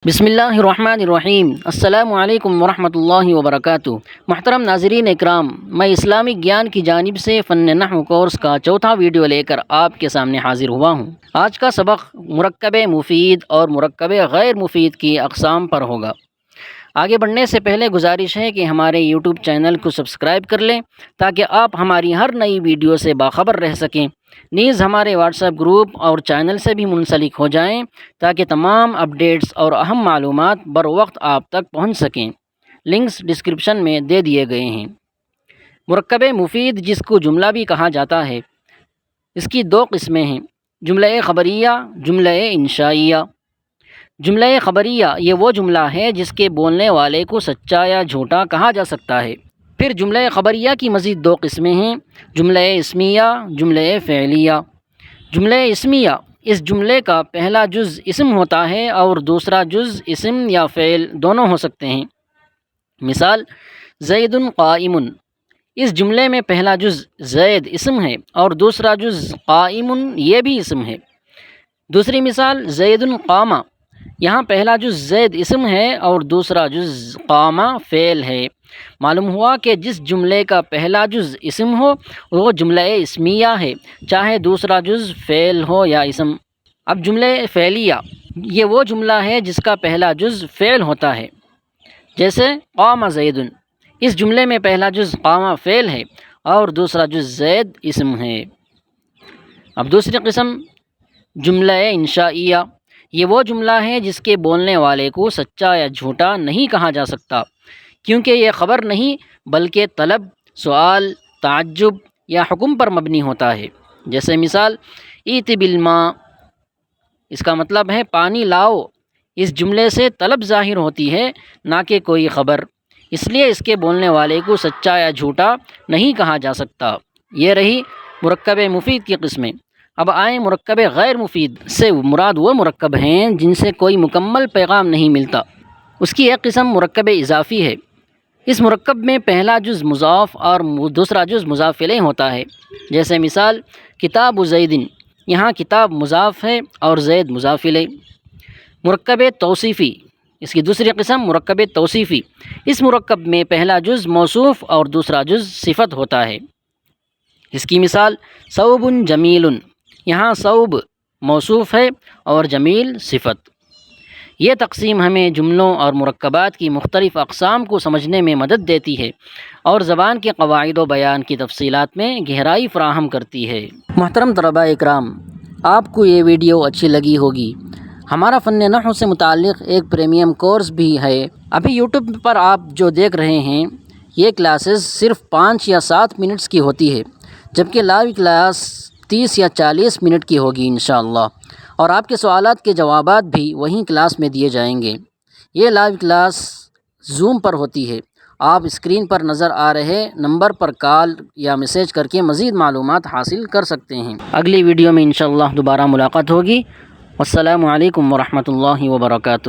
بسم اللہ الرحمن الرحیم۔ السلام علیکم ورحمۃ اللہ وبرکاتہ۔ محترم ناظرین اکرام، میں اسلامی گیان کی جانب سے فن نحو کورس کا چوتھا ویڈیو لے کر آپ کے سامنے حاضر ہوا ہوں۔ آج کا سبق مرکب مفید اور مرکب غیر مفید کی اقسام پر ہوگا۔ آگے بڑھنے سے پہلے گزارش ہے کہ ہمارے یوٹیوب چینل کو سبسکرائب کر لیں تاکہ آپ ہماری ہر نئی ویڈیو سے باخبر رہ سکیں۔ نیز ہمارے واٹس ایپ گروپ اور چینل سے بھی منسلک ہو جائیں تاکہ تمام اپڈیٹس اور اہم معلومات بر وقت آپ تک پہنچ سکیں۔ لنکس ڈسکرپشن میں دے دیے گئے ہیں۔ مرکب مفید، جس کو جملہ بھی کہا جاتا ہے، اس کی دو قسمیں ہیں: جملہ خبریہ، جملہ انشائیہ۔ جملہ خبریہ یہ وہ جملہ ہے جس کے بولنے والے کو سچا یا جھوٹا کہا جا سکتا ہے۔ پھر جملہ خبریہ کی مزید دو قسمیں ہیں: جملہ اسمیہ، جملہ فعلیہ۔ جملہ اسمیہ، اس جملے کا پہلا جز اسم ہوتا ہے اور دوسرا جز اسم یا فعل دونوں ہو سکتے ہیں۔ مثال: زید قائم۔ اس جملے میں پہلا جز زید اسم ہے اور دوسرا جز قائم یہ بھی اسم ہے۔ دوسری مثال: زید قام۔ یہاں پہلا جز زید اسم ہے اور دوسرا جز قام فعل ہے۔ معلوم ہوا کہ جس جملے کا پہلا جز اسم ہو وہ جملہ اسمیہ ہے، چاہے دوسرا جز فعل ہو یا اسم۔ اب جملہ فعلیہ یہ وہ جملہ ہے جس کا پہلا جز فعل ہوتا ہے، جیسے قام زید۔ اس جملے میں پہلا جز قام فعل ہے اور دوسرا جز زید اسم ہے۔ اب دوسری قسم جملہ انشائیہ، یہ وہ جملہ ہے جس کے بولنے والے کو سچا یا جھوٹا نہیں کہا جا سکتا، کیونکہ یہ خبر نہیں بلکہ طلب، سوال، تعجب یا حکم پر مبنی ہوتا ہے۔ جیسے مثال: ایت بالماء، اس کا مطلب ہے پانی لاؤ۔ اس جملے سے طلب ظاہر ہوتی ہے، نہ کہ کوئی خبر، اس لیے اس کے بولنے والے کو سچا یا جھوٹا نہیں کہا جا سکتا۔ یہ رہی مرکب مفید کی قسمیں۔ اب آئیں مرکب غیر مفید سے مراد وہ مرکب ہیں جن سے کوئی مکمل پیغام نہیں ملتا۔ اس کی ایک قسم مرکب اضافی ہے۔ اس مرکب میں پہلا جز مضاف اور دوسرا جز مضاف الیہ ہوتا ہے۔ جیسے مثال: کتاب زید، یہاں کتاب مضاف ہے اور زید مضاف الیہ۔ مرکب توصیفی، اس کی دوسری قسم مرکب توصیفی۔ اس مرکب میں پہلا جز موصوف اور دوسرا جز صفت ہوتا ہے۔ اس کی مثال: ثوب جمیل، یہاں ثوب موصوف ہے اور جمیل صفت۔ یہ تقسیم ہمیں جملوں اور مرکبات کی مختلف اقسام کو سمجھنے میں مدد دیتی ہے اور زبان کے قواعد و بیان کی تفصیلات میں گہرائی فراہم کرتی ہے۔ محترم طلباء اکرام، آپ کو یہ ویڈیو اچھی لگی ہوگی۔ ہمارا فن نحو سے متعلق ایک پریمیم کورس بھی ہے۔ ابھی یوٹیوب پر آپ جو دیکھ رہے ہیں یہ کلاسز صرف 5 یا 7 منٹس کی ہوتی ہے، جبکہ لائیو کلاس 30 یا 40 منٹ کی ہوگی انشاءاللہ، اور آپ کے سوالات کے جوابات بھی وہیں کلاس میں دیے جائیں گے۔ یہ لائیو کلاس زوم پر ہوتی ہے۔ آپ اسکرین پر نظر آ رہے نمبر پر کال یا میسیج کر کے مزید معلومات حاصل کر سکتے ہیں۔ اگلی ویڈیو میں انشاءاللہ دوبارہ ملاقات ہوگی۔ والسلام علیکم ورحمۃ اللہ وبرکاتہ۔